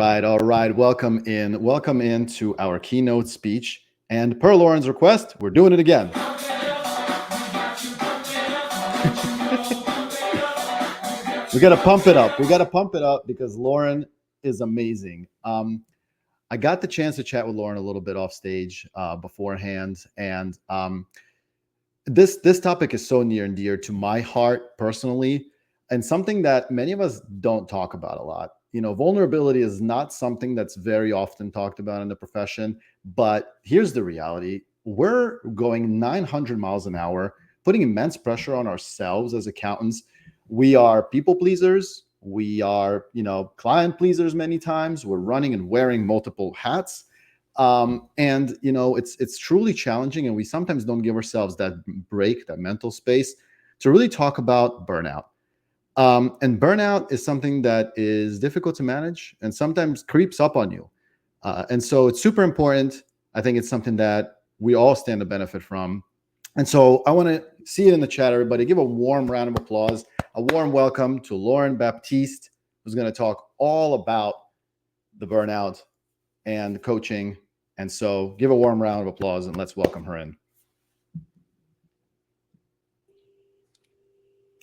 All right. Welcome in. Welcome into our keynote speech. And per Lauren's request, we're doing it again. We got to pump it up. We got to pump it up because Lauren is amazing. I got the chance to chat with Lauren a little bit off stage beforehand, and this topic is so near and dear to my heart personally, and something that many of us don't talk about a lot. You know, vulnerability is not something that's very often talked about in the profession, but here's the reality. We're going 900 miles an hour, putting immense pressure on ourselves as accountants. We are people pleasers. We are, client pleasers many times. We're running and wearing multiple hats. And it's truly challenging, and we sometimes don't give ourselves that break, that mental space to really talk about burnout. And burnout is something that is difficult to manage and sometimes creeps up on you. And so it's super important. I think it's something that we all stand to benefit from. And so I want to see it in the chat, everybody. Give a warm round of applause, a warm welcome to Lauren Baptiste, who's going to talk all about the burnout and coaching. And so give a warm round of applause and let's welcome her in.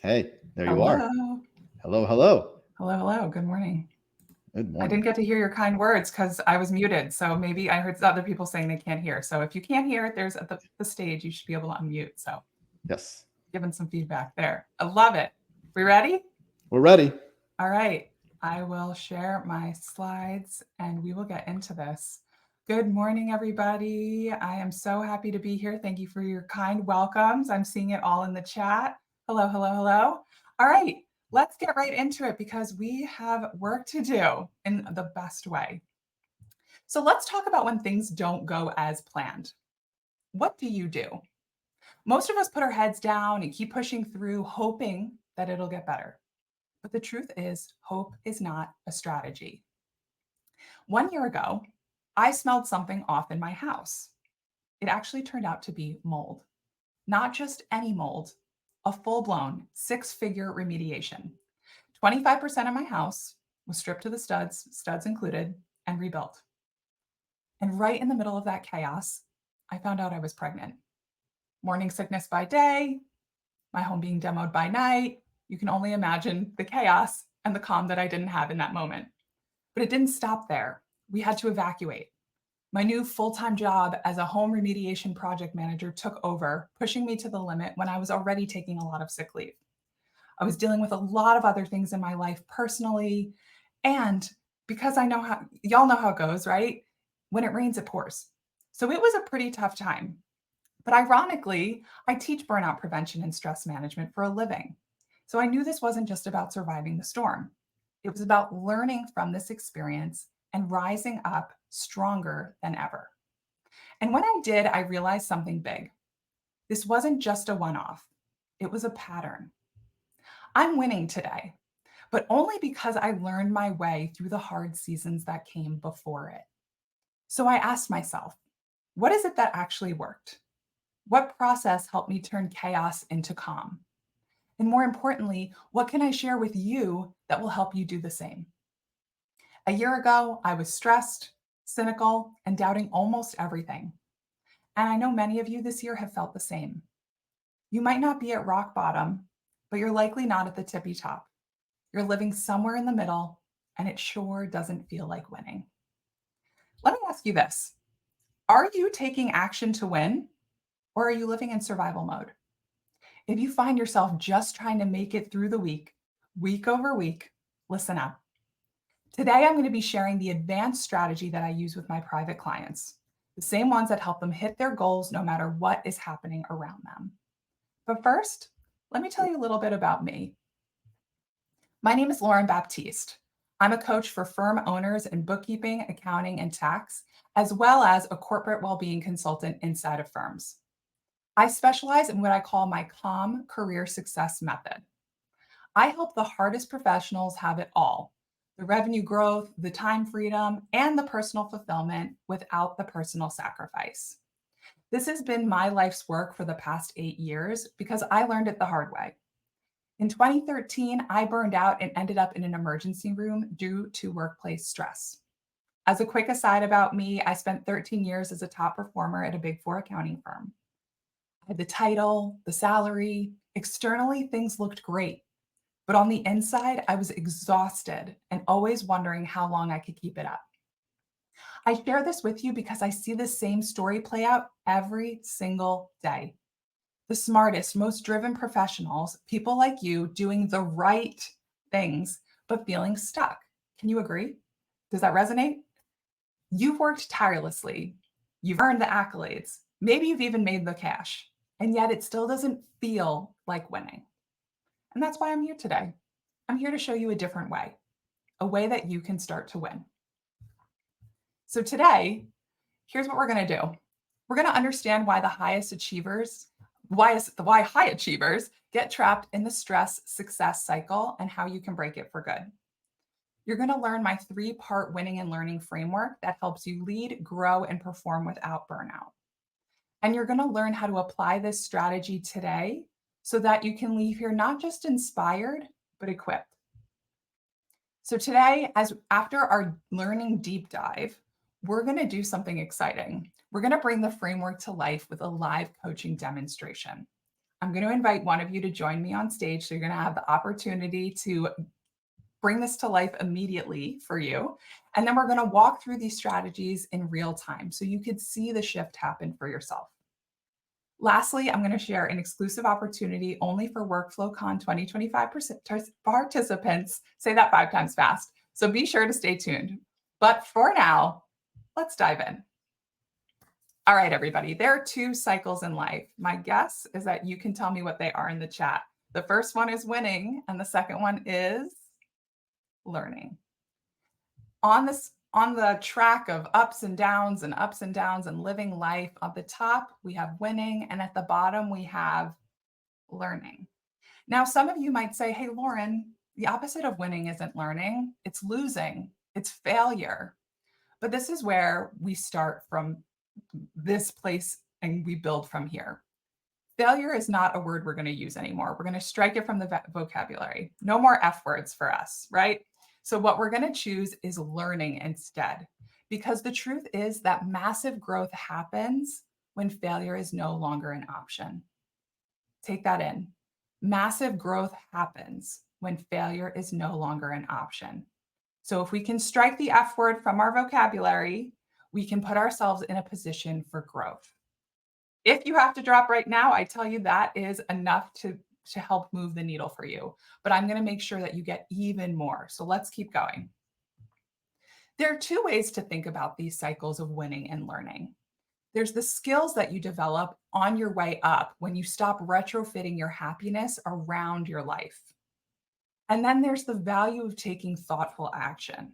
Hey, there you are. Hello. Hello. Good morning. Good morning. I didn't get to hear your kind words because I was muted. So maybe I heard other people saying they can't hear. So if you can't hear, there's at the stage, you should be able to unmute. So yes, giving some feedback there. I love it. We ready? We're ready. All right. I will share my slides and we will get into this. Good morning, everybody. I am so happy to be here. Thank you for your kind welcomes. I'm seeing it all in the chat. Hello. All right. Let's get right into it because we have work to do in the best way. So let's talk about when things don't go as planned. What do you do? Most of us put our heads down and keep pushing through, hoping that it'll get better. But the truth is, hope is not a strategy. 1 year ago, I smelled something off in my house. It actually turned out to be mold. Not just any mold, a full-blown 6-figure remediation. 25% of my house was stripped to the studs included, and rebuilt. And right in the middle of that chaos, I found out I was pregnant. Morning sickness by day, my home being demoed by night. You can only imagine the chaos and the calm that I didn't have in that moment. But it didn't stop there. We had to evacuate. My new full-time job as a home remediation project manager took over, pushing me to the limit when I was already taking a lot of sick leave. I was dealing with a lot of other things in my life personally. And because y'all know how it goes, right? When it rains, it pours. So it was a pretty tough time. But ironically, I teach burnout prevention and stress management for a living. So I knew this wasn't just about surviving the storm. It was about learning from this experience and rising up stronger than ever. And when I did, I realized something big. This wasn't just a one-off. It was a pattern. I'm winning today, but only because I learned my way through the hard seasons that came before it. So I asked myself, what is it that actually worked? What process helped me turn chaos into calm? And more importantly, what can I share with you that will help you do the same? A year ago, I was stressed, cynical, and doubting almost everything. And I know many of you this year have felt the same. You might not be at rock bottom, but you're likely not at the tippy top. You're living somewhere in the middle, and it sure doesn't feel like winning. Let me ask you this. Are you taking action to win, or are you living in survival mode? If you find yourself just trying to make it through the week over week, listen up. Today, I'm going to be sharing the advanced strategy that I use with my private clients, the same ones that help them hit their goals no matter what is happening around them. But first, let me tell you a little bit about me. My name is Lauren Baptiste. I'm a coach for firm owners in bookkeeping, accounting, and tax, as well as a corporate well-being consultant inside of firms. I specialize in what I call my calm career success method. I help the hardest professionals have it all: the revenue growth, the time freedom, and the personal fulfillment without the personal sacrifice. This has been my life's work for the past 8 years because I learned it the hard way. In 2013, I burned out and ended up in an emergency room due to workplace stress. As a quick aside about me, I spent 13 years as a top performer at a Big Four accounting firm. I had the title, the salary. Externally, things looked great. But on the inside, I was exhausted and always wondering how long I could keep it up. I share this with you because I see the same story play out every single day. The smartest, most driven professionals, people like you doing the right things, but feeling stuck. Can you agree? Does that resonate? You've worked tirelessly. You've earned the accolades. Maybe you've even made the cash, and yet it still doesn't feel like winning. And that's why I'm here today. I'm here to show you a different way, a way that you can start to win. So today, here's what we're going to do. We're going to understand why the highest achievers, why high achievers get trapped in the stress success cycle and how you can break it for good. You're going to learn my 3-part winning and learning framework that helps you lead, grow, and perform without burnout. And you're going to learn how to apply this strategy today so that you can leave here not just inspired, but equipped. So today, after our learning deep dive, we're going to do something exciting. We're going to bring the framework to life with a live coaching demonstration. I'm going to invite one of you to join me on stage. So you're going to have the opportunity to bring this to life immediately for you. And then we're going to walk through these strategies in real time so you could see the shift happen for yourself. Lastly, I'm going to share an exclusive opportunity only for WorkflowCon 2025 participants. Say that 5 times fast. So be sure to stay tuned. But for now, let's dive in. All right, everybody, there are 2 cycles in life. My guess is that you can tell me what they are in the chat. The first one is winning, and the second one is learning. On the track of ups and downs and living life, at the top, we have winning, and at the bottom, we have learning. Now, some of you might say, hey, Lauren, the opposite of winning isn't learning, it's losing, it's failure. But this is where we start from this place and we build from here. Failure is not a word we're going to use anymore. We're going to strike it from the vocabulary. No more F words for us, right? So what we're going to choose is learning instead, because the truth is that massive growth happens when failure is no longer an option. Take that in. Massive growth happens when failure is no longer an option. So if we can strike the F word from our vocabulary, we can put ourselves in a position for growth. If you have to drop right now, I tell you that is enough to help move the needle for you. But I'm going to make sure that you get even more. So let's keep going. There are 2 ways to think about these cycles of winning and learning. There's the skills that you develop on your way up when you stop retrofitting your happiness around your life. And then there's the value of taking thoughtful action.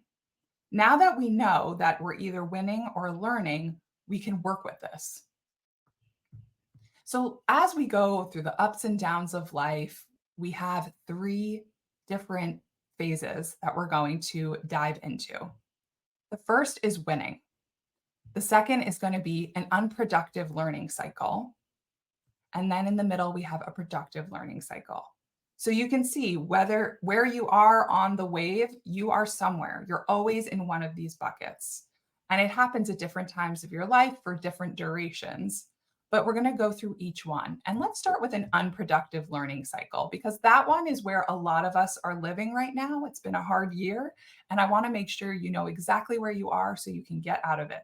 Now that we know that we're either winning or learning, we can work with this. So as we go through the ups and downs of life, we have 3 different phases that we're going to dive into. The first is winning. The second is going to be an unproductive learning cycle. And then in the middle, we have a productive learning cycle. So you can see where you are on the wave, you are somewhere. You're always in one of these buckets. And it happens at different times of your life for different durations. But we're going to go through each one. And let's start with an unproductive learning cycle, because that one is where a lot of us are living right now. It's been a hard year. And I want to make sure you know exactly where you are so you can get out of it.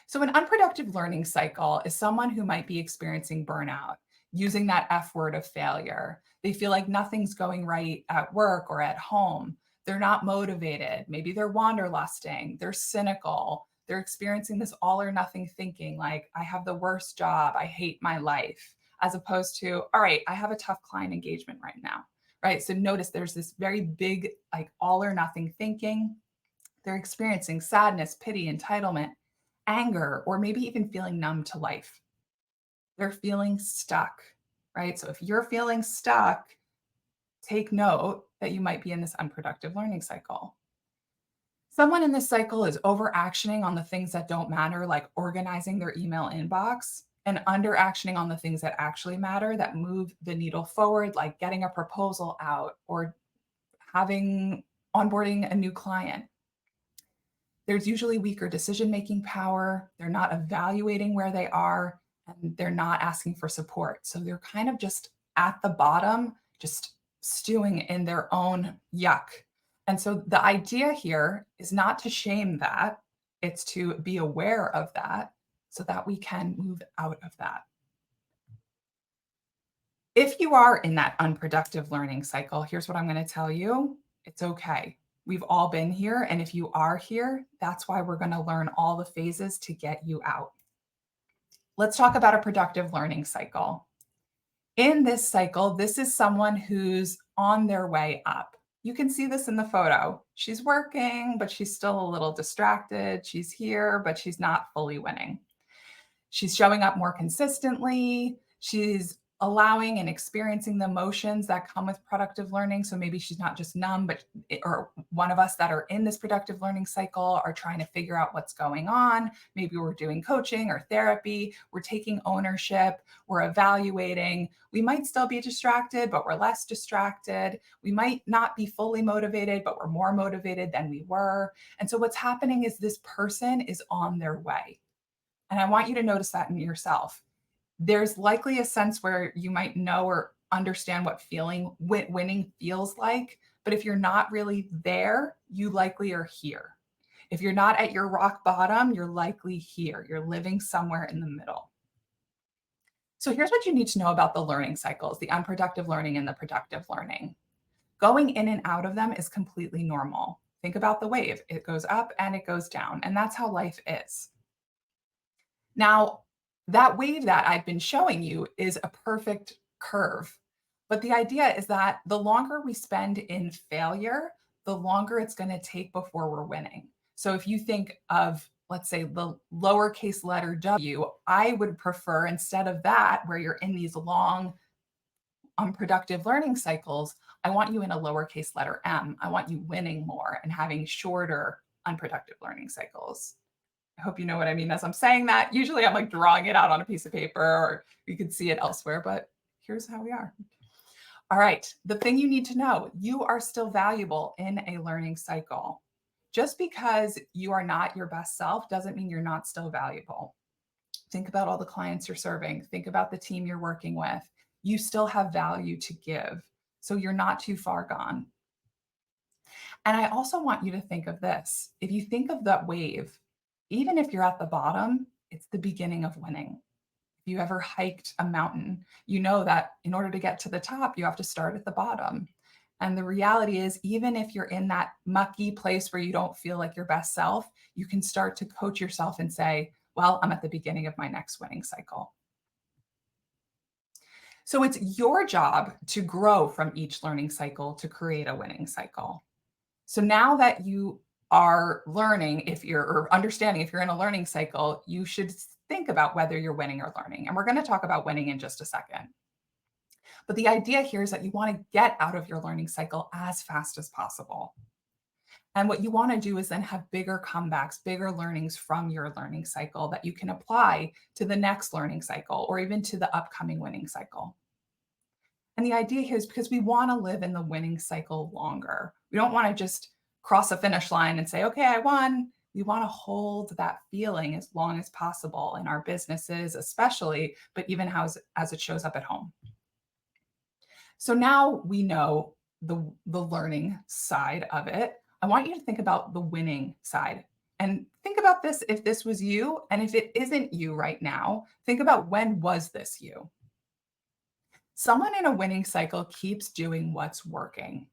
So an unproductive learning cycle is someone who might be experiencing burnout, using that F word of failure. They feel like nothing's going right at work or at home. They're not motivated. Maybe they're wanderlusting. They're cynical. They're experiencing this all or nothing thinking, like, I have the worst job. I hate my life, as opposed to, all right, I have a tough client engagement right now, right? So notice there's this very big, like, all or nothing thinking. They're experiencing sadness, pity, entitlement, anger, or maybe even feeling numb to life. They're feeling stuck, right? So if you're feeling stuck, take note that you might be in this unproductive learning cycle. Someone in this cycle is overactioning on the things that don't matter, like organizing their email inbox, and underactioning on the things that actually matter, that move the needle forward, like getting a proposal out or onboarding a new client. There's usually weaker decision-making power. They're not evaluating where they are, and they're not asking for support. So they're kind of just at the bottom, just stewing in their own yuck. And so the idea here is not to shame that, it's to be aware of that so that we can move out of that. If you are in that unproductive learning cycle, here's what I'm going to tell you. It's okay. We've all been here. And if you are here, that's why we're going to learn all the phases to get you out. Let's talk about a productive learning cycle. In this cycle, this is someone who's on their way up. You can see this in the photo. She's working, but she's still a little distracted. She's here, but she's not fully winning. She's showing up more consistently. She's allowing and experiencing the emotions that come with productive learning. So maybe she's not just numb, or one of us that are in this productive learning cycle are trying to figure out what's going on. Maybe we're doing coaching or therapy. We're taking ownership. We're evaluating. We might still be distracted, but we're less distracted. We might not be fully motivated, but we're more motivated than we were. And so what's happening is this person is on their way. And I want you to notice that in yourself. There's likely a sense where you might know or understand what winning feels like. But if you're not really there, you likely are here. If you're not at your rock bottom, you're likely here. You're living somewhere in the middle. So here's what you need to know about the learning cycles, the unproductive learning and the productive learning. Going in and out of them is completely normal. Think about the wave. It goes up and it goes down. And that's how life is. Now, that wave that I've been showing you is a perfect curve. But the idea is that the longer we spend in failure, the longer it's going to take before we're winning. So if you think of, let's say, the lowercase letter W, I would prefer, instead of that, where you're in these long, unproductive learning cycles, I want you in a lowercase letter M. I want you winning more and having shorter, unproductive learning cycles. I hope you know what I mean as I'm saying that. Usually I'm like drawing it out on a piece of paper, or you could see it elsewhere, but here's how we are. All right. The thing you need to know, you are still valuable in a learning cycle. Just because you are not your best self doesn't mean you're not still valuable. Think about all the clients you're serving. Think about the team you're working with. You still have value to give. So you're not too far gone. And I also want you to think of this. If you think of that wave, even if you're at the bottom, it's the beginning of winning. If you ever hiked a mountain, you know that in order to get to the top, you have to start at the bottom. And the reality is, even if you're in that mucky place where you don't feel like your best self, you can start to coach yourself and say, well, I'm at the beginning of my next winning cycle. So it's your job to grow from each learning cycle to create a winning cycle. So now that you are learning, or understanding if you're in a learning cycle, you should think about whether you're winning or learning. And we're going to talk about winning in just a second. But the idea here is that you want to get out of your learning cycle as fast as possible. And what you want to do is then have bigger comebacks, bigger learnings from your learning cycle that you can apply to the next learning cycle or even to the upcoming winning cycle. And the idea here is because we want to live in the winning cycle longer. We don't want to just cross a finish line and say, okay, I won. We want to hold that feeling as long as possible in our businesses, especially, but even as it shows up at home. So now we know the learning side of it. I want you to think about the winning side. And think about this if this was you, and if it isn't you right now, think about, when was this you? Someone in a winning cycle keeps doing what's working.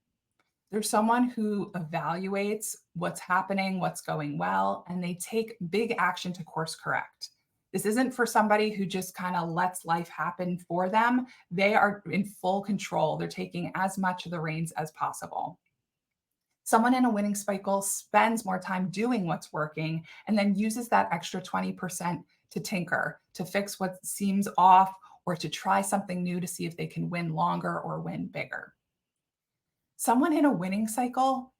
There's someone who evaluates what's happening, what's going well, and they take big action to course correct. This isn't for somebody who just kind of lets life happen for them. They are in full control. They're taking as much of the reins as possible. Someone in a winning cycle spends more time doing what's working and then uses that extra 20% to tinker, to fix what seems off, or to try something new to see if they can win longer or win bigger. Someone in a winning cycle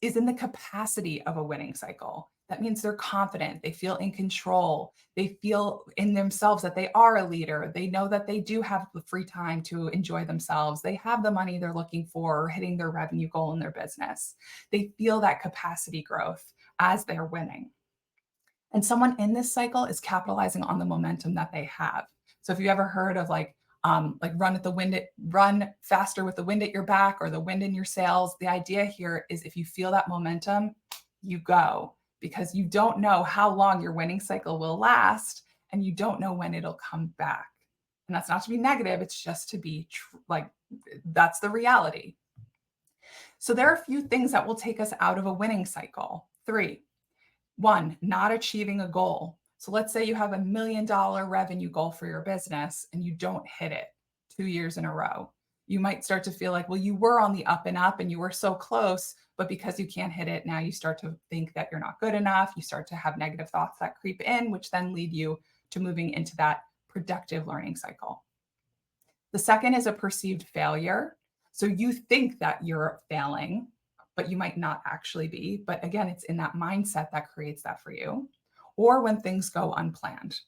is in the capacity of a winning cycle. That means they're confident, they feel in control, they feel in themselves that they are a leader, they know that they do have the free time to enjoy themselves, they have the money they're looking for, or hitting their revenue goal in their business. They feel that capacity growth. as they're winning. And someone in this cycle is capitalizing on the momentum that they have. So if you ever heard of like run faster with the wind at your back or the wind in your sails, the idea here is if you feel that momentum, you go, because you don't know how long your winning cycle will last and you don't know when it'll come back. And that's not to be negative, it's just to be that's the reality. So there are a few things that will take us out of a winning cycle. 3, 1, not achieving a goal. So let's say you have $1 million revenue goal for your business and you don't hit it 2 years in a row. You might start to feel like, well, you were on the up and up and you were so close, but because you can't hit it, now you start to think that you're not good enough. You start to have negative thoughts that creep in, which then lead you to moving into that productive learning cycle. The second is a perceived failure. So you think that you're failing, but you might not actually be. But again, it's in that mindset that creates that for you. Or when things go unplanned.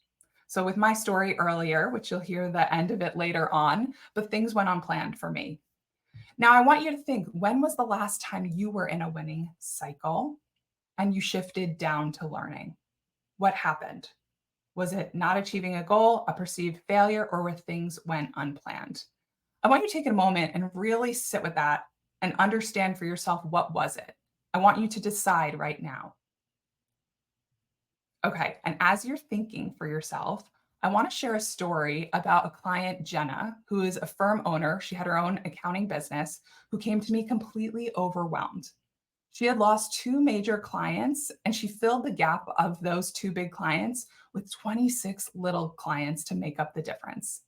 So with my story earlier, which you'll hear the end of it later on, but things went unplanned for me. Now I want you to think, when was the last time you were in a winning cycle and you shifted down to learning? What happened? Was it not achieving a goal, a perceived failure, or where things went unplanned? I want you to take a moment and really sit with that and understand for yourself, what was it? I want you to decide right now. Okay, and as you're thinking for yourself, I want to share a story about a client, Jenna, who is a firm owner. She had her own accounting business, who came to me completely overwhelmed. She had lost 2 major clients, and she filled the gap of those 2 big clients with 26 little clients to make up the difference.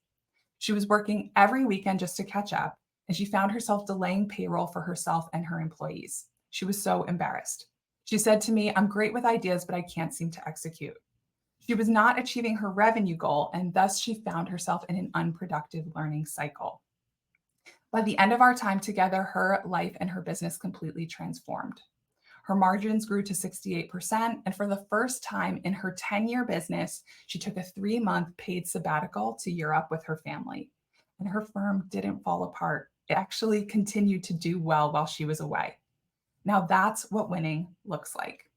She was working every weekend just to catch up, and she found herself delaying payroll for herself and her employees. She was so embarrassed. She said to me, "I'm great with ideas, but I can't seem to execute." She was not achieving her revenue goal, and thus she found herself in an unproductive learning cycle. By the end of our time together, her life and her business completely transformed. Her margins grew to 68%, and for the first time in her 10-year business, she took a 3-month paid sabbatical to Europe with her family. And her firm didn't fall apart. It actually continued to do well while she was away. Now that's what winning looks like.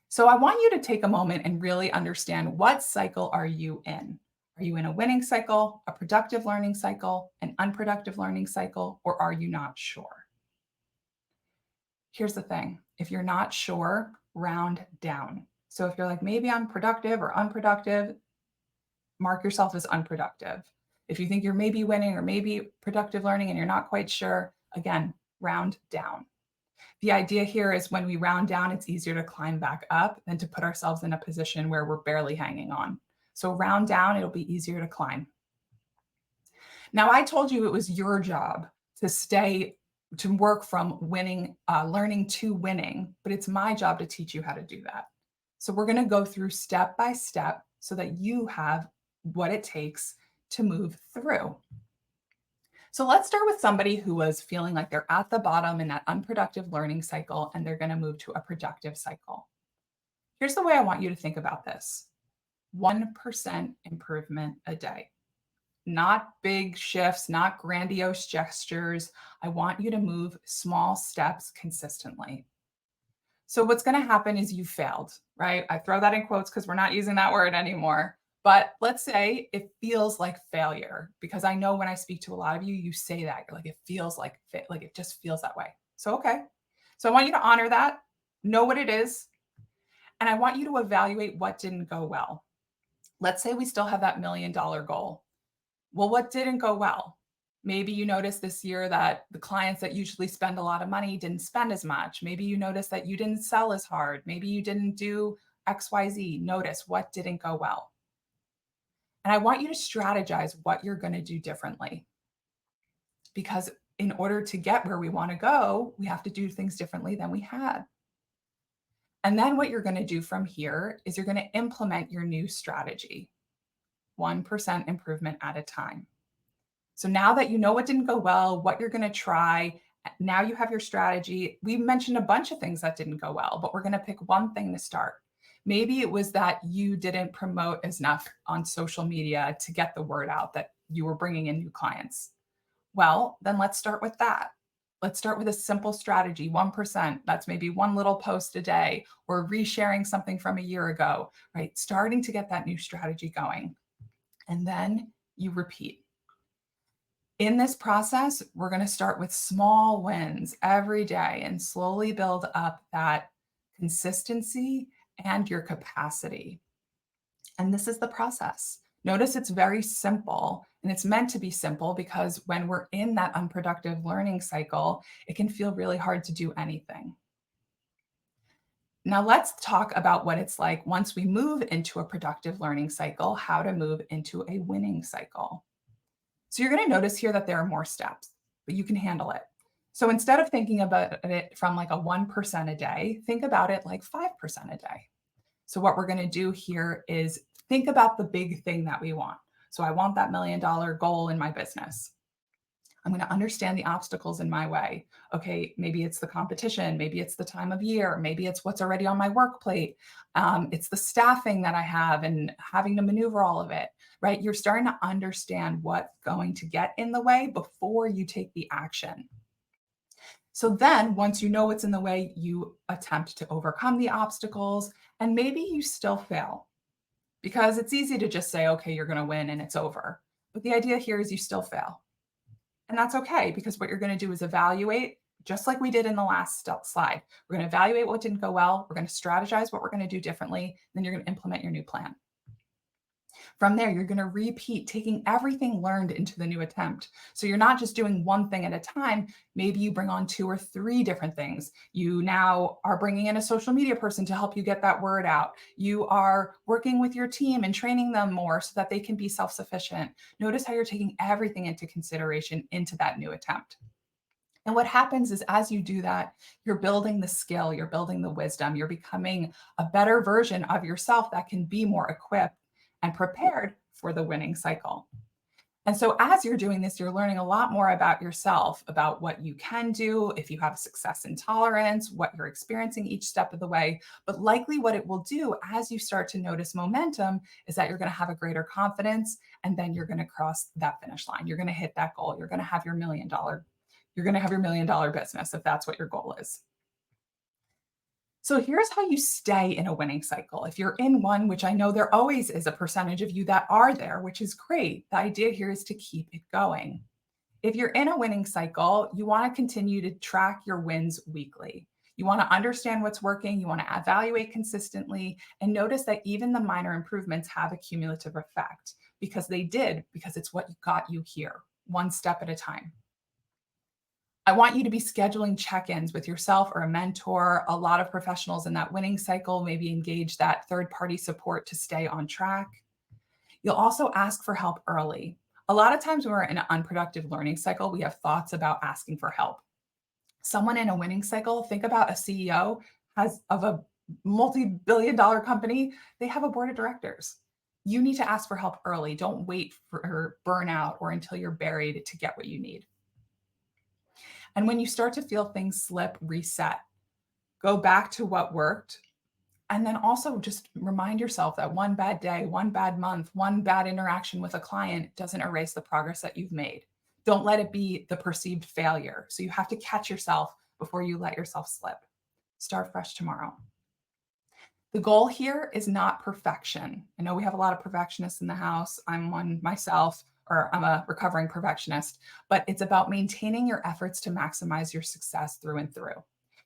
So I want you to take a moment and really understand, what cycle are you in? Are you in a winning cycle, a productive learning cycle, an unproductive learning cycle, or are you not sure? Here's the thing. If you're not sure, round down. So if you're like, maybe I'm productive or unproductive, mark yourself as unproductive. If you think you're maybe winning or maybe productive learning and you're not quite sure, again, round down. The idea here is when we round down, it's easier to climb back up than to put ourselves in a position where we're barely hanging on. So round down, it'll be easier to climb. Now, I told you it was your job to work from winning, learning to winning, but it's my job to teach you how to do that. So we're going to go through step by step so that you have what it takes to move through. So let's start with somebody who was feeling like they're at the bottom in that unproductive learning cycle and they're going to move to a productive cycle. Here's the way I want you to think about this. 1% improvement a day. Not big shifts, not grandiose gestures. I want you to move small steps consistently. So what's going to happen is you failed, right? I throw that in quotes because we're not using that word anymore. But let's say it feels like failure, because I know when I speak to a lot of you, you say that. You're like, it feels like it just feels that way. So, okay. So I want you to honor that, know what it is, and I want you to evaluate what didn't go well. Let's say we still have that $1 million goal. Well, what didn't go well? Maybe you noticed this year that the clients that usually spend a lot of money didn't spend as much. Maybe you noticed that you didn't sell as hard. Maybe you didn't do XYZ. Notice what didn't go well. And I want you to strategize what you're going to do differently. Because in order to get where we want to go, we have to do things differently than we had. And then what you're going to do from here is you're going to implement your new strategy, 1% improvement at a time. So now that you know what didn't go well, what you're going to try, now you have your strategy. We mentioned a bunch of things that didn't go well, but we're going to pick one thing to start. Maybe it was that you didn't promote as enough on social media to get the word out that you were bringing in new clients. Well, then let's start with that. Let's start with a simple strategy, 1%. That's maybe one little post a day or resharing something from a year ago, right? Starting to get that new strategy going. And then you repeat. In this process, we're going to start with small wins every day and slowly build up that consistency and your capacity. And this is the process. Notice it's very simple, and it's meant to be simple because when we're in that unproductive learning cycle, it can feel really hard to do anything. Now, let's talk about what it's like once we move into a productive learning cycle, how to move into a winning cycle. So, you're going to notice here that there are more steps, but you can handle it. So, instead of thinking about it from like a 1% a day, think about it like 5% a day. So what we're going to do here is think about the big thing that we want. So I want that $1 million goal in my business. I'm going to understand the obstacles in my way. Okay, maybe it's the competition, maybe it's the time of year, maybe it's what's already on my work plate. It's the staffing that I have and having to maneuver all of it, right? You're starting to understand what's going to get in the way before you take the action. So then once you know what's in the way, you attempt to overcome the obstacles, and maybe you still fail because it's easy to just say, okay, you're going to win and it's over. But the idea here is you still fail. And that's okay because what you're going to do is evaluate, just like we did in the last slide. We're going to evaluate what didn't go well. We're going to strategize what we're going to do differently. Then you're going to implement your new plan. From there, you're going to repeat, taking everything learned into the new attempt. So you're not just doing one thing at a time. Maybe you bring on 2 or 3 different things. You now are bringing in a social media person to help you get that word out. You are working with your team and training them more so that they can be self-sufficient. Notice how you're taking everything into consideration into that new attempt. And what happens is as you do that, you're building the skill, you're building the wisdom, you're becoming a better version of yourself that can be more equipped and prepared for the winning cycle. And so as you're doing this, you're learning a lot more about yourself, about what you can do, if you have success and tolerance, what you're experiencing each step of the way. But likely what it will do as you start to notice momentum is that you're going to have a greater confidence, and then you're going to cross that finish line. You're going to hit that goal. You're going to have your $1 million business if that's what your goal is. So here's how you stay in a winning cycle. If you're in one, which I know there always is a percentage of you that are there, which is great. The idea here is to keep it going. If you're in a winning cycle, you want to continue to track your wins weekly. You want to understand what's working. You want to evaluate consistently and notice that even the minor improvements have a cumulative effect because it's what got you here, one step at a time. I want you to be scheduling check-ins with yourself or a mentor. A lot of professionals in that winning cycle maybe engage that third-party support to stay on track. You'll also ask for help early. A lot of times when we're in an unproductive learning cycle, we have thoughts about asking for help. Someone in a winning cycle, think about a CEO of a multi-billion-dollar company. They have a board of directors. You need to ask for help early. Don't wait for burnout or until you're buried to get what you need. And when you start to feel things slip, reset, go back to what worked. And then also just remind yourself that one bad day, one bad month, one bad interaction with a client doesn't erase the progress that you've made. Don't let it be the perceived failure. So you have to catch yourself before you let yourself slip. Start fresh tomorrow. The goal here is not perfection. I know we have a lot of perfectionists in the house. I'm one myself, or I'm a recovering perfectionist, but it's about maintaining your efforts to maximize your success through and through.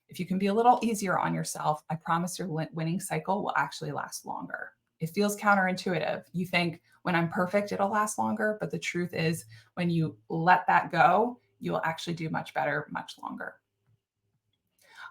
If you can be a little easier on yourself, I promise your winning cycle will actually last longer. It feels counterintuitive. You think when I'm perfect, it'll last longer. But the truth is, when you let that go, you will actually do much better, much longer.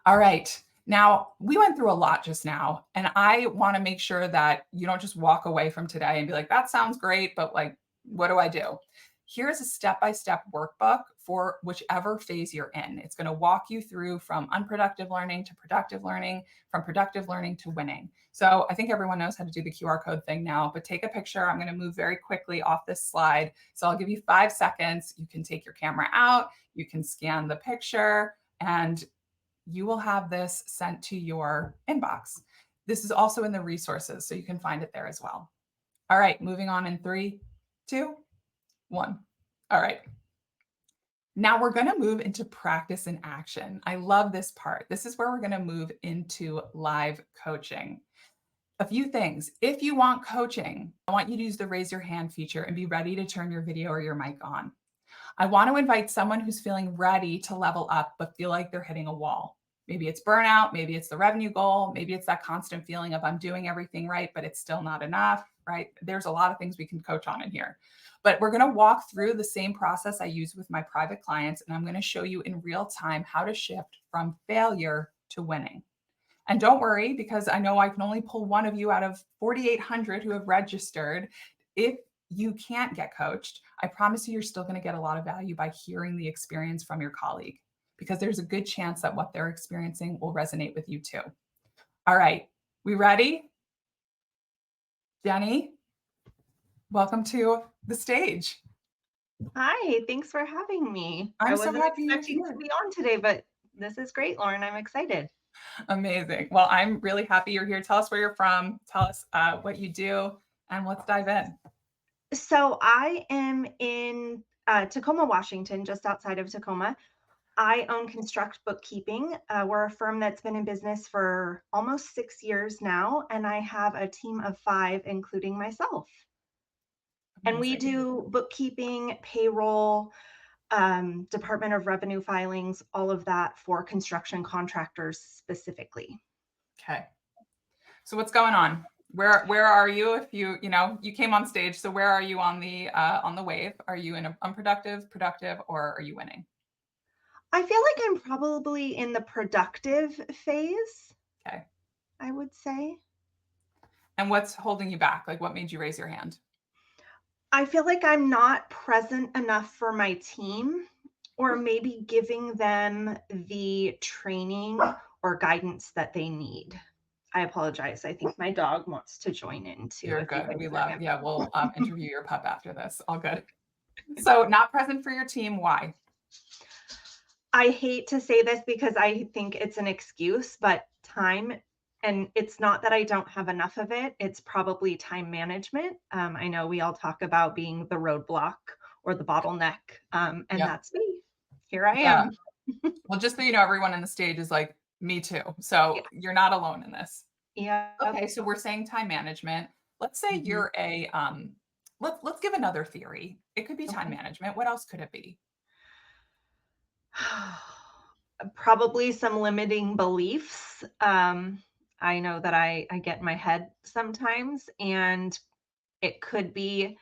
All right. Now, we went through a lot just now, and I want to make sure that you don't just walk away from today and be like, that sounds great, but like, what do I do? Here's a step-by-step workbook for whichever phase you're in. It's going to walk you through from unproductive learning to productive learning, from productive learning to winning. So I think everyone knows how to do the QR code thing now, but take a picture. I'm going to move very quickly off this slide. So I'll give you 5 seconds. You can take your camera out, you can scan the picture, and you will have this sent to your inbox. This is also in the resources, so you can find it there as well. All right, moving on in 3, 2, 1. All right. Now we're going to move into practice and action. I love this part. This is where we're going to move into live coaching. A few things. If you want coaching, I want you to use the raise your hand feature and be ready to turn your video or your mic on. I want to invite someone who's feeling ready to level up, but feel like they're hitting a wall. Maybe it's burnout, maybe it's the revenue goal, maybe it's that constant feeling of I'm doing everything right, but it's still not enough, right? There's a lot of things we can coach on in here. But we're going to walk through the same process I use with my private clients, and I'm going to show you in real time how to shift from failure to winning. And don't worry, because I know I can only pull one of you out of 4,800 who have registered. If you can't get coached, I promise you, you're still going to get a lot of value by hearing the experience from your colleague, because there's a good chance that what they're experiencing will resonate with you too. All right, we ready? Jenny, welcome to the stage. Hi, thanks for having me. I'm I so wasn't happy you're expecting here. to be on today, but this is great, Lauren. I'm excited. Amazing. Well, I'm really happy you're here. Tell us where you're from. Tell us what you do, and let's dive in. So I am in Tacoma, Washington, just outside of Tacoma. I own Construct Bookkeeping. We're a firm that's been in business for almost 6 years now, and I have a team of 5, including myself. And we Amazing. do bookkeeping, payroll, Department of Revenue filings, all of that for construction contractors specifically. Okay. So what's going on? Where are you? If you came on stage, so where are you on the wave? Are you in unproductive, productive, or are you winning? I feel like I'm probably in the productive phase, Okay. I would say. And what's holding you back? Like, what made you raise your hand? I feel like I'm not present enough for my team, or maybe giving them the training or guidance that they need. I apologize. I think my dog wants to join in too. You're If you good. guys We hear love. him. Yeah, we'll interview your pup after this. All good. So not present for your team. Why? I hate to say this because I think it's an excuse, but time, and it's not that I don't have enough of it, it's probably time management. I know we all talk about being the roadblock or the bottleneck, and Yep. that's me. Here I Yeah. am. Well, just so you know, everyone in the stage is like, me too. So Yeah. you're not alone in this. Yeah. Okay, so we're saying time management. Let's say Mhm. you're a let's give another theory. It could be time Okay. management. What else could it be? Probably some limiting beliefs. I know that I get in my head sometimes, and it could be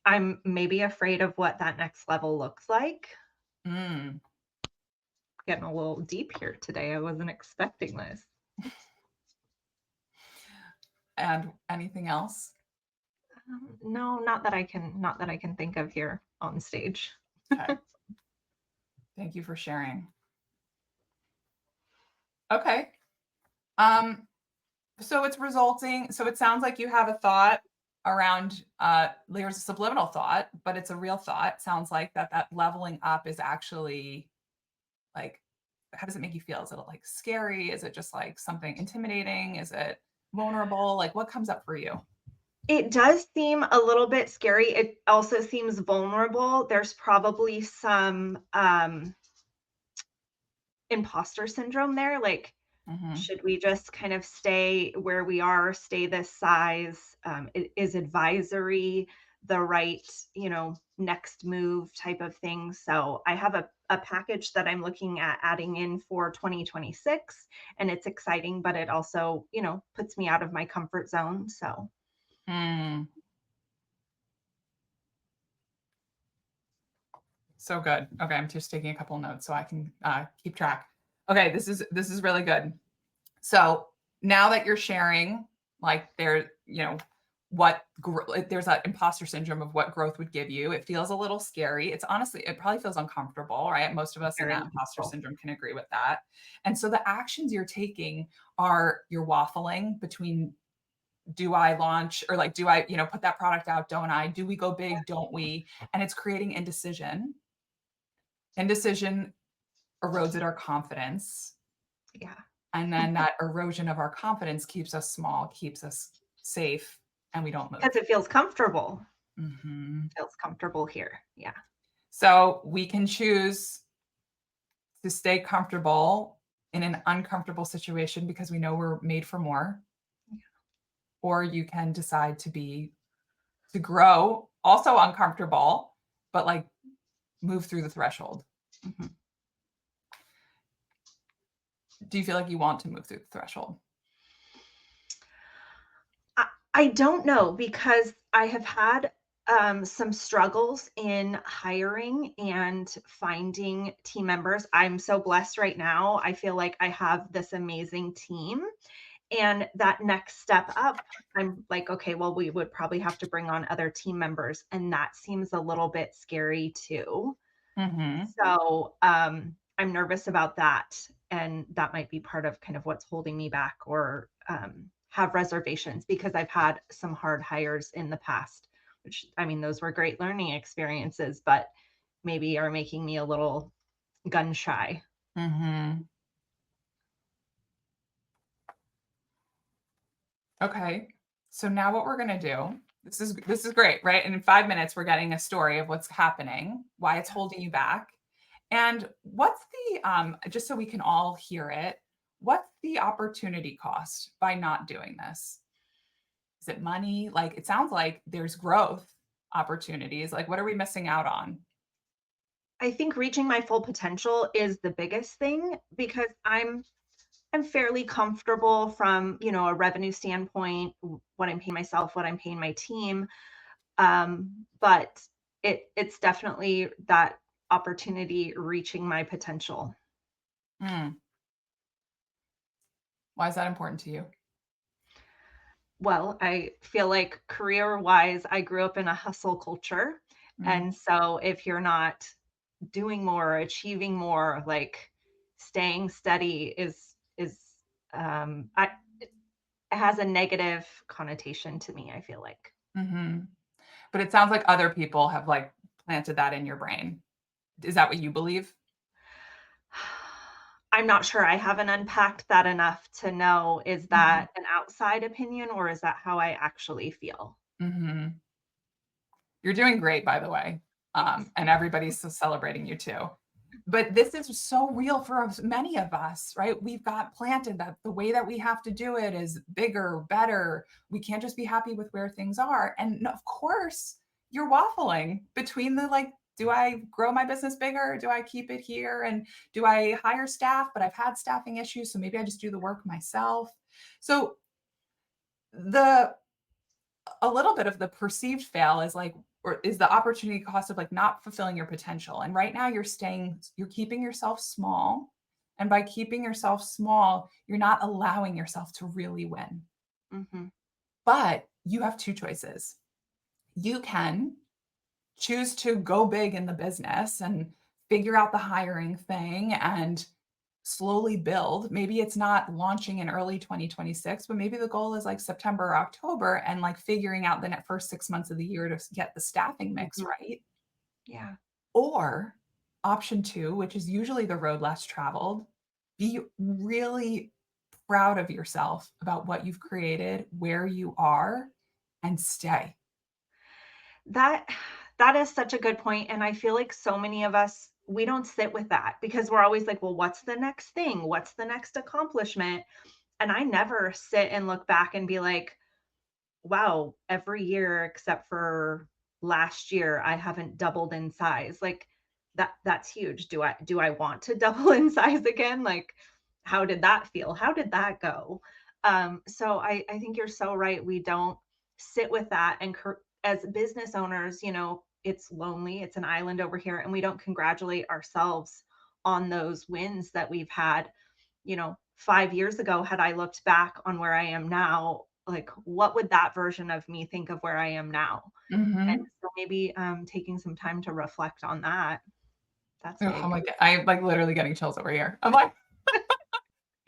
I'm maybe afraid of what that next level looks like. Mm. Getting a little deep here today. I wasn't expecting this. And anything else? No, not that I can think of here on stage. Okay. Thank you for sharing. Okay. So it's resulting, so it sounds like you have a thought around there's a subliminal thought, but it's a real thought. Sounds like that leveling up is actually like, how does it make you feel? Is it like scary? Is it just like something intimidating? Is it vulnerable? Like, what comes up for you? It does seem a little bit scary. It also seems vulnerable. There's probably some imposter syndrome there. Like, Mhm. should we just kind of stay where we are, stay this size? Is advisory the right, next move type of thing? So I have a package that I'm looking at adding in for 2026, and it's exciting, but it also, puts me out of my comfort zone. So Mm, so good. Okay, I'm just taking a couple notes so I can keep track. Okay, this is really good. So now that you're sharing, like there's that imposter syndrome of what growth would give you. It feels a little scary. It probably feels uncomfortable, right? Most of us in very that imposter useful. syndrome can agree with that. And so the actions you're taking are you're waffling between, do I launch, or like, do I, put that product out? Don't I? Do we go big? Don't we? And it's creating indecision. Indecision erodes at our confidence. Yeah. And then that erosion of our confidence keeps us small, keeps us safe, and we don't move. Because it feels comfortable. Mhm. Feels comfortable here. Yeah. So we can choose to stay comfortable in an uncomfortable situation because we know we're made for more. Or you can decide to grow, also uncomfortable, but like move through the threshold. Mhm. Do you feel like you want to move through the threshold? I don't know because I have had some struggles in hiring and finding team members. I'm so blessed right now. I feel like I have this amazing team. And that next step up, I'm like, okay, well, we would probably have to bring on other team members. And that seems a little bit scary too. Mm-hmm. So I'm nervous about that. And that might be part of kind of what's holding me back or have reservations because I've had some hard hires in the past, which I mean, those were great learning experiences, but maybe are making me a little gun shy. Mm-hmm. Okay. So now what we're going to do, this is great, right? And in 5 minutes, we're getting a story of what's happening, why it's holding you back. And what's the, just so we can all hear it, what's the opportunity cost by not doing this? Is it money? Like, it sounds like there's growth opportunities. Like, what are we missing out on? I think reaching my full potential is the biggest thing because I'm fairly comfortable from, a revenue standpoint, what I'm paying myself, what I'm paying my team. But it's definitely that opportunity reaching my potential. Hmm. Why is that important to you? Well, I feel like career-wise, I grew up in a hustle culture. Mm. And so if you're not doing more, achieving more, like staying steady is I it has a negative connotation to me, I feel like. Hmm. But it sounds like other people have like planted that in your brain. Is that what you believe? I'm not sure. I haven't unpacked that enough to know, is Mhm. that an outside opinion or is that how I actually feel? Mhm. You're doing great, by the way, Thanks. and everybody's celebrating you too. But this is so real for many of us, right? We've got planted that the way that we have to do it is bigger, better. We can't just be happy with where things are. And of course, you're waffling between the like, do I grow my business bigger? Do I keep it here? And do I hire staff? But I've had staffing issues, so maybe I just do the work myself. So the a little bit of the perceived fail is like or is the opportunity cost of like not fulfilling your potential. And right now you're keeping yourself small. And by keeping yourself small, you're not allowing yourself to really win. Mhm. But you have two choices. You can choose to go big in the business and figure out the hiring thing and slowly build. Maybe it's not launching in early 2026, but maybe the goal is like September or October and like figuring out the first 6 months of the year to get the staffing mix Mhm. right. Yeah. Or option two, which is usually the road less traveled, be really proud of yourself about what you've created, where you are, and stay. That that is such a good point, and I feel like so many of us, we don't sit with that because we're always like, "Well, what's the next thing? What's the next accomplishment?" And I never sit and look back and be like, wow, every year except for last year, I haven't doubled in size. Like that's huge. Do I want to double in size again? Like, how did that feel? How did that go? So I think you're so right. We don't sit with that. And as business owners, it's lonely. It's an island over here, and we don't congratulate ourselves on those wins that we've had. 5 years ago, had I looked back on where I am now, like what would that version of me think of where I am now? And Mhm. so maybe taking some time to reflect on that. That's Oh, I'm big. like, I'm like literally getting chills over here. I'm like,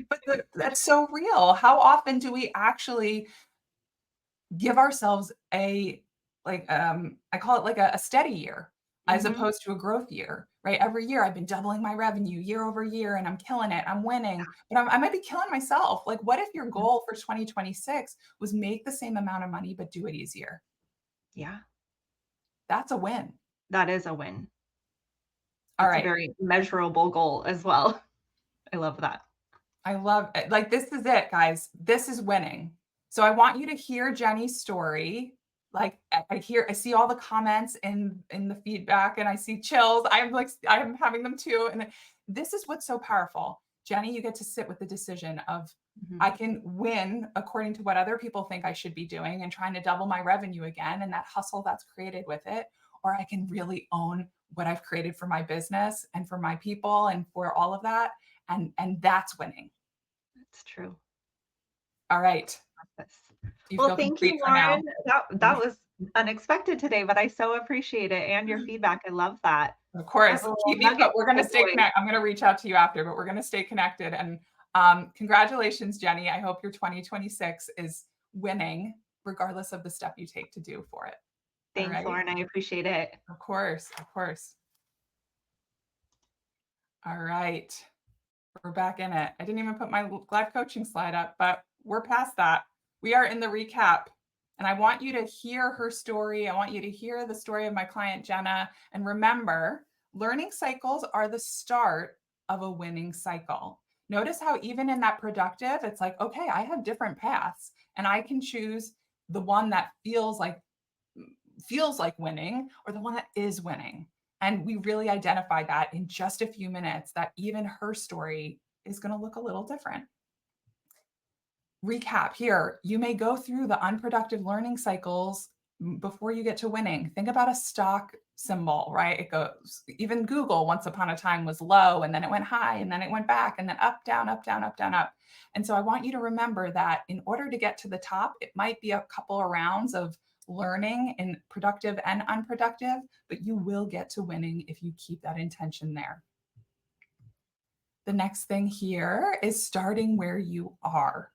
but that's so real. How often do we actually give ourselves a like I call it like a steady year as Hmm. opposed to a growth year, right? Every year I've been doubling my revenue year over year and I'm killing it. I'm winning, but I might be killing myself. Like, what if your Hmm. goal for 2026 was make the same amount of money but do it easier? Yeah, That's a win. that is a win. All It's a right. very measurable goal as well. I love that. I love it. Like, this is it, guys. This is winning. So I want you to hear Jenny's story. Like, I see all the comments in the feedback, and I see chills. I'm having them too. And this is what's so powerful. Jenny, you get to sit with the decision of, Mhm. I can win according to what other people think I should be doing and trying to double my revenue again, and that hustle that's created with it. Or I can really own what I've created for my business and for my people and for all of that. And that's winning. That's true. All right. Yes. Do you Well, feel thank you, complete for now? Lauren. That was unexpected today, but I so appreciate it and your feedback. I love that. Of I have course. a little Keep me nugget We're going to for stay boys. connected. I'm going to reach out to you after, but we're going to stay connected. And congratulations, Jenny. I hope your 2026 is winning, regardless of the step you take to do for it. All Thanks, right. Lauren. I appreciate it. Of course. Of course. All right. We're back in it. I didn't even put my live coaching slide up, but we're past that. We are in the recap. And I want you to hear her story. I want you to hear the story of my client, Jenna. And remember, learning cycles are the start of a winning cycle. Notice how even in that productive, it's like, okay, I have different paths and I can choose the one that feels like winning or the one that is winning. And we really identified that in just a few minutes, that even her story is going to look a little different. Recap here. You may go through the unproductive learning cycles before you get to winning. Think about a stock symbol, right? It goes, even Google once upon a time was low, and then it went high, and then it went back, and then up, down, up, down, up, down, up. And so I want you to remember that in order to get to the top, it might be a couple of rounds of learning in productive and unproductive, but you will get to winning if you keep that intention there. The next thing here is starting where you are.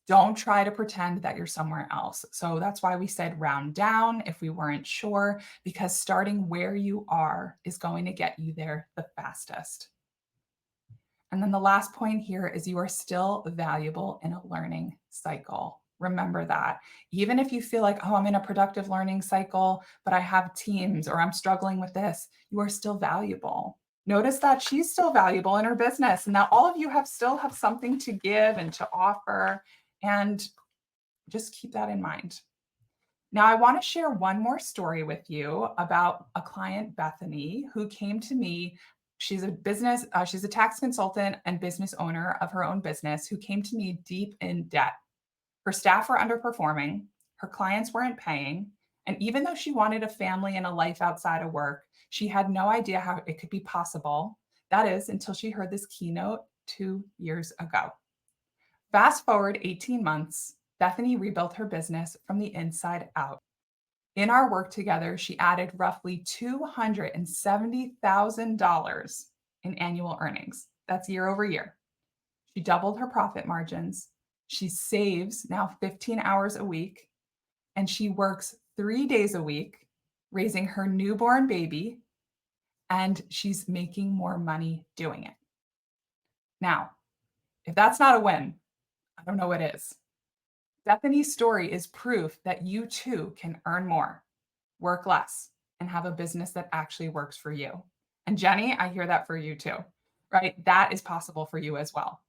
Don't try to pretend that you're somewhere else. So that's why we said round down if we weren't sure, because starting where you are is going to get you there the fastest. And then the last point here is you are still valuable in a learning cycle. Remember that. Even if you feel like, oh, I'm in a productive learning cycle, but I have teams or I'm struggling with this, you are still valuable. Notice that she's still valuable in her business and that all of you still have something to give and to offer. And just keep that in mind. Now, I want to share one more story with you about a client, Bethany, who came to me. She's a tax consultant and business owner of her own business who came to me deep in debt. Her staff were underperforming, her clients weren't paying, and even though she wanted a family and a life outside of work, she had no idea how it could be possible. That is, until she heard this keynote 2 years ago. Fast forward 18 months, Bethany rebuilt her business from the inside out. In our work together, she added roughly $270,000 in annual earnings. That's year over year. She doubled her profit margins. She saves now 15 hours a week, and she works 3 days a week, raising her newborn baby, and she's making more money doing it. Now, if that's not a win, I don't know what is. Bethany's story is proof that you too can earn more, work less, and have a business that actually works for you. And Jenny, I hear that for you too, right? That is possible for you as well.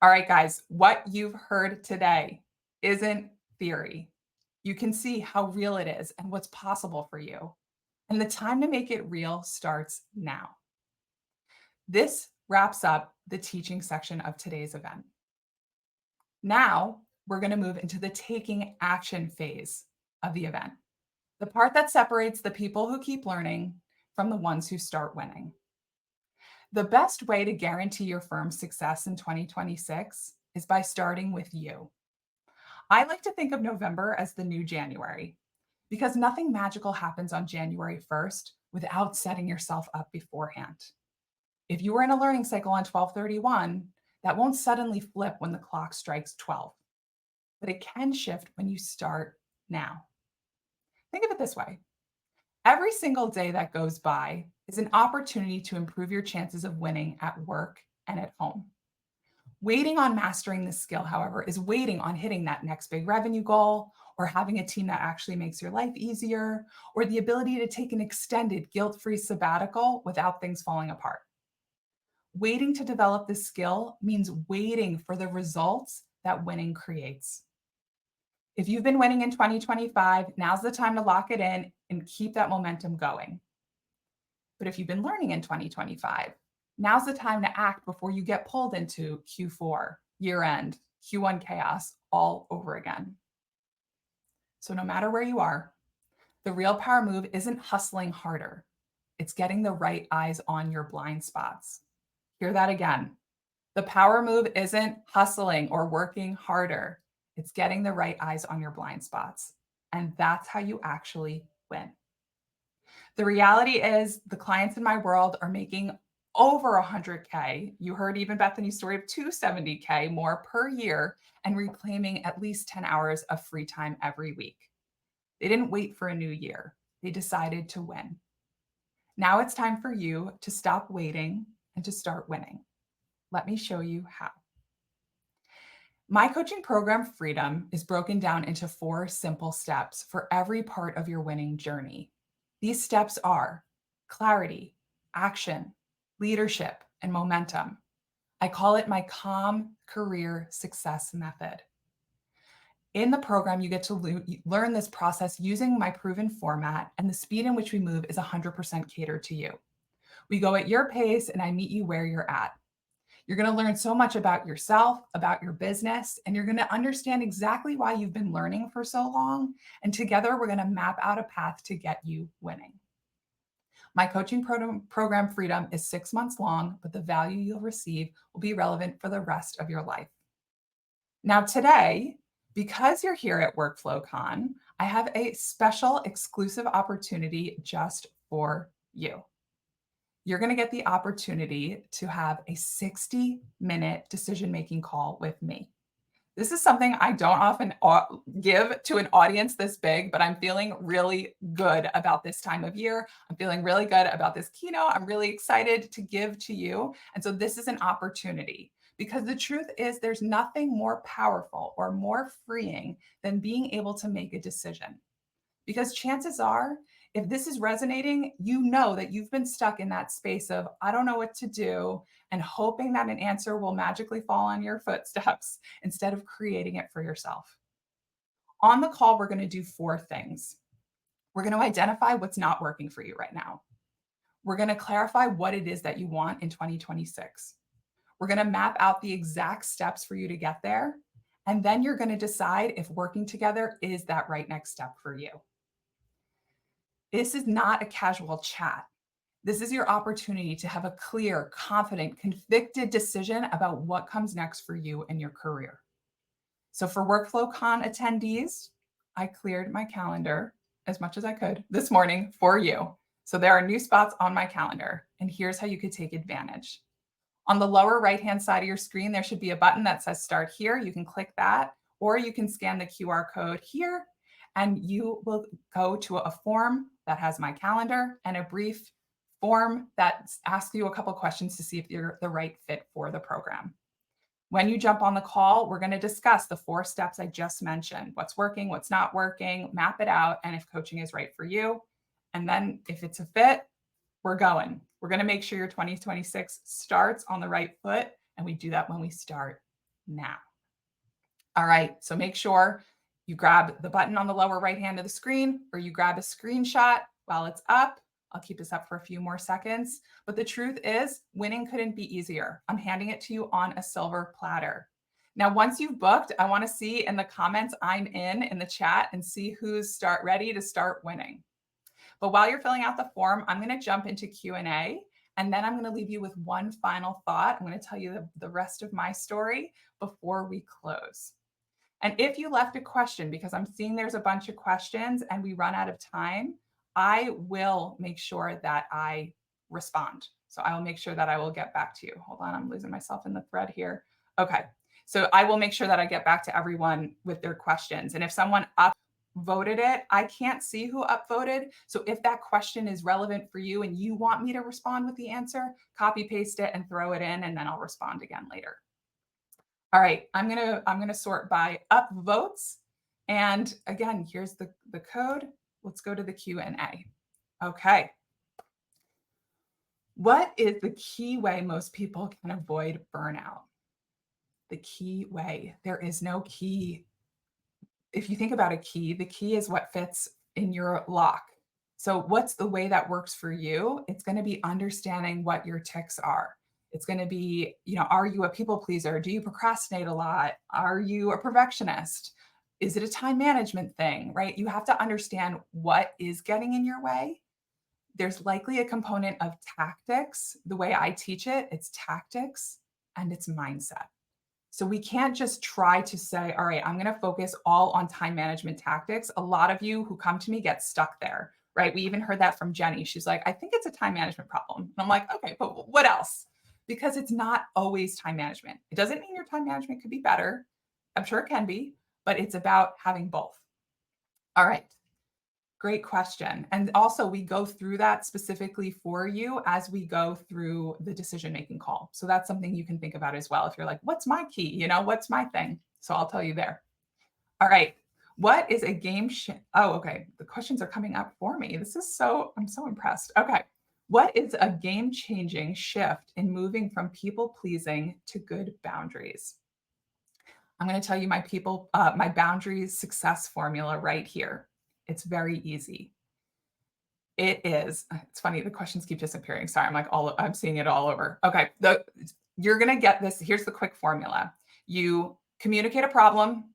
All right, guys, what you've heard today isn't theory. You can see how real it is and what's possible for you. And the time to make it real starts now. This wraps up the teaching section of today's event. Now, we're going to move into the taking action phase of the event, the part that separates the people who keep learning from the ones who start winning. The best way to guarantee your firm's success in 2026 is by starting with you. I like to think of November as the new January because nothing magical happens on January 1st without setting yourself up beforehand. If you were in a learning cycle on 12/31, that won't suddenly flip when the clock strikes 12, but it can shift when you start now. Think of it this way. Every single day that goes by is an opportunity to improve your chances of winning at work and at home. Waiting on mastering this skill, however, is waiting on hitting that next big revenue goal or having a team that actually makes your life easier, or the ability to take an extended guilt-free sabbatical without things falling apart. Waiting to develop this skill means waiting for the results that winning creates. If you've been winning in 2025, now's the time to lock it in and keep that momentum going. But if you've been learning in 2025, now's the time to act before you get pulled into Q4, year end, Q1 chaos all over again. So no matter where you are, the real power move isn't hustling harder. It's getting the right eyes on your blind spots. Hear that again. The power move isn't hustling or working harder. It's getting the right eyes on your blind spots. And that's how you actually win. The reality is the clients in my world are making over 100K. You heard even Bethany's story of 270K more per year and reclaiming at least 10 hours of free time every week. They didn't wait for a new year. They decided to win. Now it's time for you to stop waiting and to start winning. Let me show you how. My coaching program, Freedom, is broken down into 4 simple steps for every part of your winning journey. These steps are clarity, action, leadership, and momentum. I call it my calm career success method. In the program, you get to learn this process using my proven format, and the speed in which we move is 100% catered to you. We go at your pace, and I meet you where you're at. You're going to learn so much about yourself, about your business, and you're going to understand exactly why you've been learning for so long. And together, we're going to map out a path to get you winning. My coaching program, Freedom, is 6 months long, but the value you'll receive will be relevant for the rest of your life. Now, today, because you're here at WorkflowCon, I have a special exclusive opportunity just for you. You're going to get the opportunity to have a 60-minute decision-making call with me. This is something I don't often give to an audience this big, but I'm feeling really good about this time of year. I'm feeling really good about this keynote. I'm really excited to give to you. And so this is an opportunity, because the truth is there's nothing more powerful or more freeing than being able to make a decision. Because chances are, if this is resonating, you know that you've been stuck in that space of, I don't know what to do, and hoping that an answer will magically fall on your footsteps instead of creating it for yourself. On the call, we're going to do 4 things. We're going to identify what's not working for you right now. We're going to clarify what it is that you want in 2026. We're going to map out the exact steps for you to get there. And then you're going to decide if working together is that right next step for you. This is not a casual chat. This is your opportunity to have a clear, confident, convicted decision about what comes next for you and your career. So for WorkflowCon attendees, I cleared my calendar as much as I could this morning for you. So there are new spots on my calendar, and here's how you could take advantage. On the lower right-hand side of your screen, there should be a button that says Start Here. You can click that, or you can scan the QR code here, and you will go to a form that has my calendar and a brief form that asks you a couple questions to see if you're the right fit for the program. When you jump on the call, we're going to discuss the 4 steps I just mentioned: what's working, what's not working, map it out, and if coaching is right for you. And then if it's a fit, we're going. We're going to make sure your 2026 starts on the right foot, and we do that when we start now. All right, so make sure you grab the button on the lower right hand of the screen, or you grab a screenshot while it's up. I'll keep this up for a few more seconds. But the truth is, winning couldn't be easier. I'm handing it to you on a silver platter. Now, once you've booked, I want to see in the comments I'm in the chat and see who's ready to start winning. But while you're filling out the form, I'm going to jump into Q&A, and then I'm going to leave you with one final thought. I'm going to tell you the rest of my story before we close. And if you left a question, because I'm seeing there's a bunch of questions and we run out of time, I will make sure that I respond. So I will make sure that I will get back to you. Hold on, I'm losing myself in the thread here. Okay, so I will make sure that I get back to everyone with their questions. And if someone upvoted it, I can't see who upvoted. So if that question is relevant for you and you want me to respond with the answer, copy paste it and throw it in, and then I'll respond again later. All right, I'm gonna sort by upvotes. And again, here's the code. Let's go to the Q&A. Okay. What is the key way most people can avoid burnout? The key way. There is no key. If you think about a key, the key is what fits in your lock. So, what's the way that works for you? It's going to be understanding what your tics are. It's going to be, are you a people pleaser? Do you procrastinate a lot? Are you a perfectionist? Is it a time management thing, right? You have to understand what is getting in your way. There's likely a component of tactics. The way I teach it, it's tactics and it's mindset. So we can't just try to say, all right, I'm going to focus all on time management tactics. A lot of you who come to me get stuck there, right? We even heard that from Jenny. She's like, I think it's a time management problem. And I'm like, okay, but what else? Because it's not always time management. It doesn't mean your time management could be better. I'm sure it can be, but it's about having both. All right. Great question. And also, we go through that specifically for you as we go through the decision-making call. So that's something you can think about as well. If you're like, what's my key? What's my thing? So I'll tell you there. All right. What is a Oh, okay. The questions are coming up for me. I'm so impressed. Okay. What is a game-changing shift in moving from people-pleasing to good boundaries? I'm going to tell you my boundaries success formula right here. It's very easy. It is. It's funny. The questions keep disappearing. Sorry. I'm seeing it all over. Okay. You're going to get this. Here's the quick formula. You communicate a problem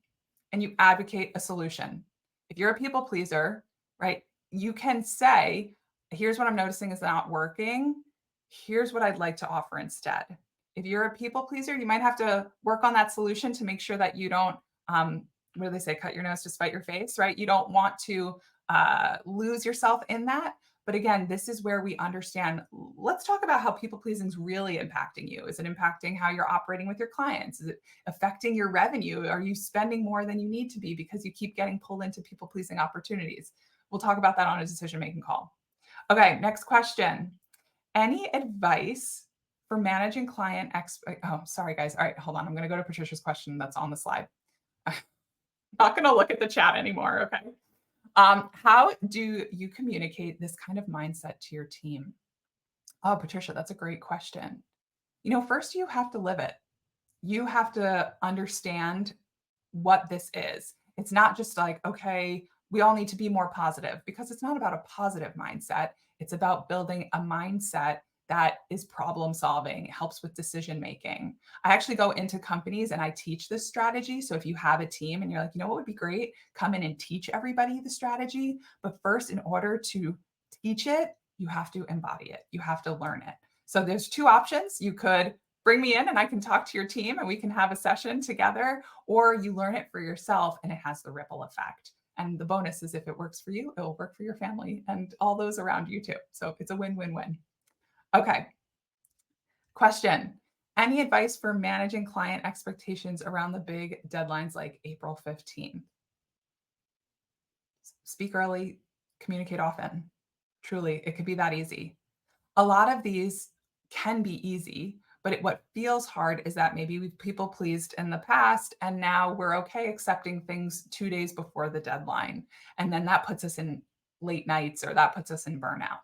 and you advocate a solution. If you're a people pleaser, right, you can say, here's what I'm noticing is not working. Here's what I'd like to offer instead. If you're a people pleaser, you might have to work on that solution to make sure that you don't, what do they say? Cut your nose to spite your face, right? You don't want to lose yourself in that. But again, this is where we understand. Let's talk about how people pleasing is really impacting you. Is it impacting how you're operating with your clients? Is it affecting your revenue? Are you spending more than you need to be because you keep getting pulled into people pleasing opportunities? We'll talk about that on a decision making call. Okay, next question. Any advice for managing client Oh, sorry, guys. All right, hold on. I'm going to go to Patricia's question that's on the slide. I'm not going to look at the chat anymore. Okay. How do you communicate this kind of mindset to your team? Oh, Patricia, that's a great question. First you have to live it. You have to understand what this is. It's not just like, okay, we all need to be more positive, because it's not about a positive mindset. It's about building a mindset that is problem solving, helps with decision making. I actually go into companies and I teach this strategy. So if you have a team and you're like, what would be great? Come in and teach everybody the strategy. But first, in order to teach it, you have to embody it. You have to learn it. So there's two options. You could bring me in and I can talk to your team and we can have a session together, or you learn it for yourself and it has the ripple effect. And the bonus is if it works for you, it will work for your family and all those around you too. So it's a win-win-win. Okay. Question. Any advice for managing client expectations around the big deadlines like April 15th? Speak early, communicate often. Truly, it could be that easy. A lot of these can be easy, but what feels hard is that maybe we've people pleased in the past and now we're okay accepting things 2 days before the deadline. And then that puts us in late nights or that puts us in burnout.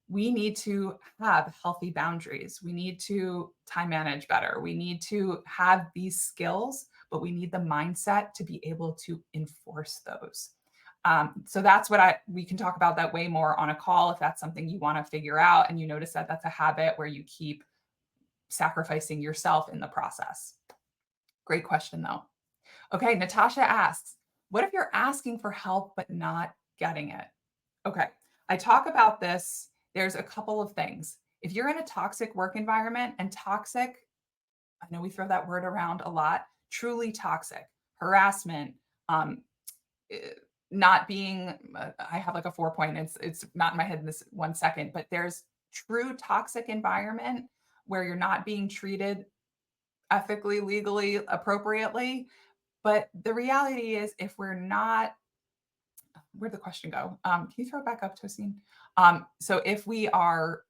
We need to have healthy boundaries. We need to time manage better. We need to have these skills, but we need the mindset to be able to enforce those. So that's what we can talk about that way more on a call if that's something you want to figure out and you notice that that's a habit where you keep sacrificing yourself in the process. Great question though. Okay, Natasha asks, what if you're asking for help but not getting it? Okay, I talk about this. There's a couple of things. If you're in a toxic work environment, and toxic, I know we throw that word around a lot, truly toxic, harassment, not being, I have like a 4-point, it's not in my head in this 1 second, but there's true toxic environment where you're not being treated ethically, legally, appropriately. But the reality is if we're not, where'd the question go? Can you throw it back up, Tosin? So if we are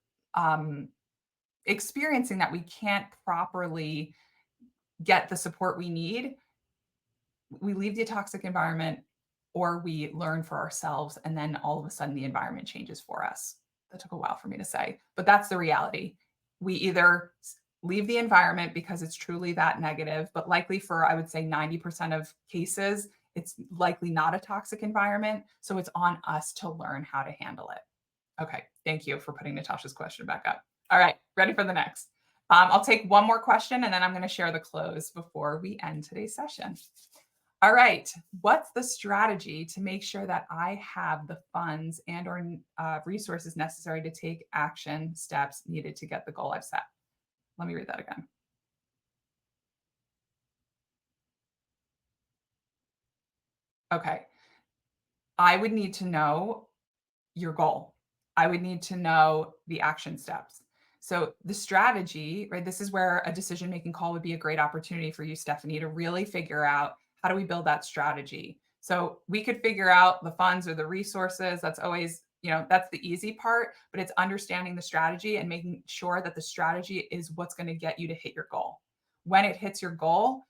experiencing that we can't properly get the support we need, we leave the toxic environment or we learn for ourselves, and then all of a sudden the environment changes for us. That took a while for me to say, but that's the reality. We either leave the environment because it's truly that negative, but likely for, I would say, 90% of cases, it's likely not a toxic environment. So it's on us to learn how to handle it. Okay, thank you for putting Natasha's question back up. All right, ready for the next. I'll take one more question and then I'm going to share the close before we end today's session. All right, what's the strategy to make sure that I have the funds and or resources necessary to take action steps needed to get the goal I've set? Let me read that again. Okay, I would need to know your goal. I would need to know the action steps. So the strategy, right? This is where a decision-making call would be a great opportunity for you, Stephanie, to really figure out how do we build that strategy. So we could figure out the funds or the resources. That's always, that's the easy part, but it's understanding the strategy and making sure that the strategy is what's going to get you to hit your goal. When it hits your goal,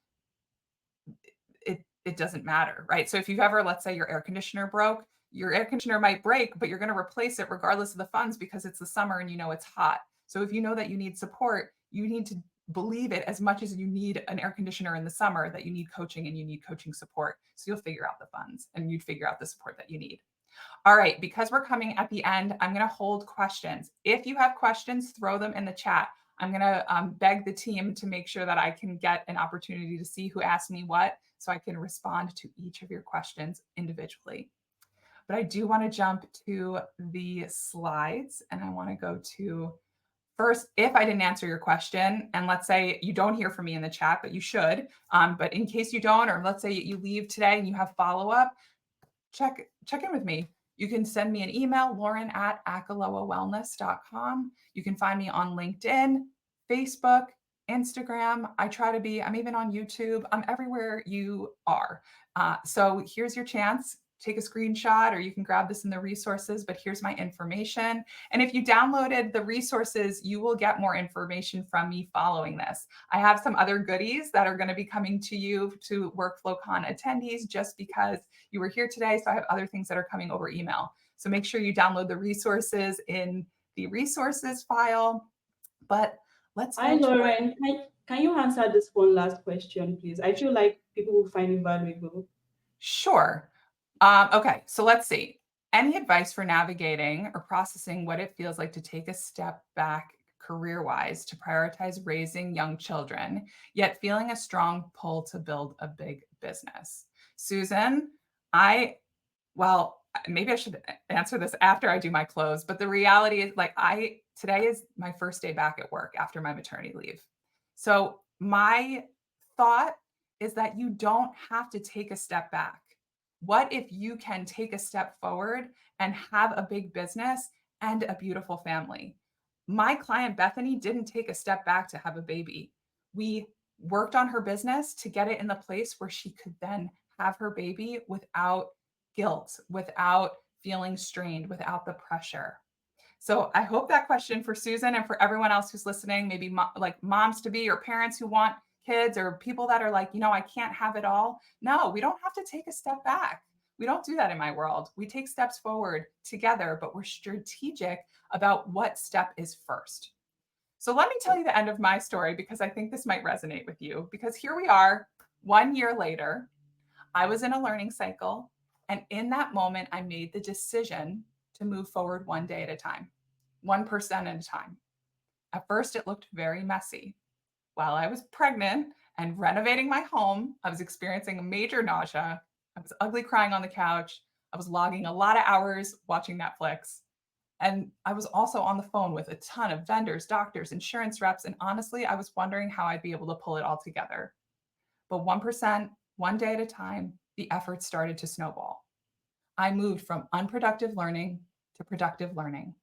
it doesn't matter, right? So if you've ever, let's say your air conditioner broke, your air conditioner might break, but you're going to replace it regardless of the funds because it's the summer and it's hot. So if you know that you need support, you need to believe it as much as you need an air conditioner in the summer, that you need coaching and you need coaching support. So you'll figure out the funds and you'd figure out the support that you need. All right, because we're coming at the end, I'm going to hold questions. If you have questions, throw them in the chat. I'm going to beg the team to make sure that I can get an opportunity to see who asked me what, so I can respond to each of your questions individually. But I do want to jump to the slides, and I want to go to first, if I didn't answer your question, and let's say you don't hear from me in the chat, but you should, but in case you don't, or let's say you leave today and you have follow-up, check in with me. You can send me an email, lauren@akalowawellness.com. You can find me on LinkedIn, Facebook, Instagram. I'm even on YouTube. I'm everywhere you are. So here's your chance. Take a screenshot, or you can grab this in the resources, but here's my information. And if you downloaded the resources, you will get more information from me following this. I have some other goodies that are going to be coming to you, to WorkflowCon attendees, just because you were here today. So I have other things that are coming over email. So make sure you download the resources in the resources file. But let's Hi, Lauren. Can you answer this one last question, please? I feel like people will find it valuable. Sure. Okay, so let's see. Any advice for navigating or processing what it feels like to take a step back career-wise to prioritize raising young children, yet feeling a strong pull to build a big business? Susan, maybe I should answer this after I do my close, but the reality is, today is my first day back at work after my maternity leave. So my thought is that you don't have to take a step back. What if you can take a step forward and have a big business and a beautiful family? My client, Bethany, didn't take a step back to have a baby. We worked on her business to get it in the place where she could then have her baby without guilt, without feeling strained, without the pressure. So I hope that question for Susan and for everyone else who's listening, maybe like moms to be or parents who want kids, or people that are like, I can't have it all. No, we don't have to take a step back. We don't do that in my world. We take steps forward together, but we're strategic about what step is first. So let me tell you the end of my story, because I think this might resonate with you, because here we are 1 year later. I was in a learning cycle. And in that moment, I made the decision to move forward one day at a time, 1% at a time. At first, it looked very messy. While I was pregnant and renovating my home, I was experiencing a major nausea. I was ugly crying on the couch. I was logging a lot of hours watching Netflix. And I was also on the phone with a ton of vendors, doctors, insurance reps. And honestly, I was wondering how I'd be able to pull it all together. But 1%, one day at a time, the effort started to snowball. I moved from unproductive learning to productive learning.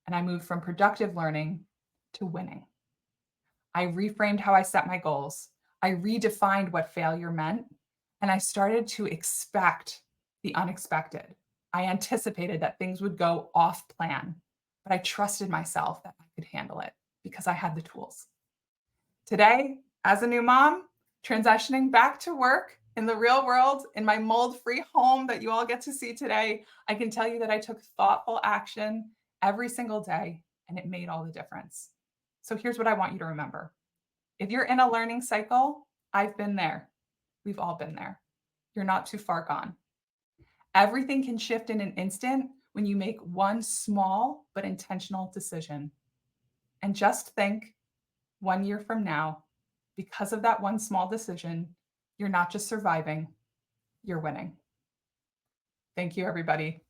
And I moved from productive learning to winning. I reframed how I set my goals. I redefined what failure meant. And I started to expect the unexpected. I anticipated that things would go off plan, but I trusted myself that I could handle it because I had the tools. Today, as a new mom, transitioning back to work in the real world, in my mold-free home that you all get to see today, I can tell you that I took thoughtful action every single day, and it made all the difference. So here's what I want you to remember. If you're in a learning cycle, I've been there. We've all been there. You're not too far gone. Everything can shift in an instant when you make one small but intentional decision. And just think, 1 year from now, because of that one small decision, you're not just surviving, you're winning. Thank you, everybody.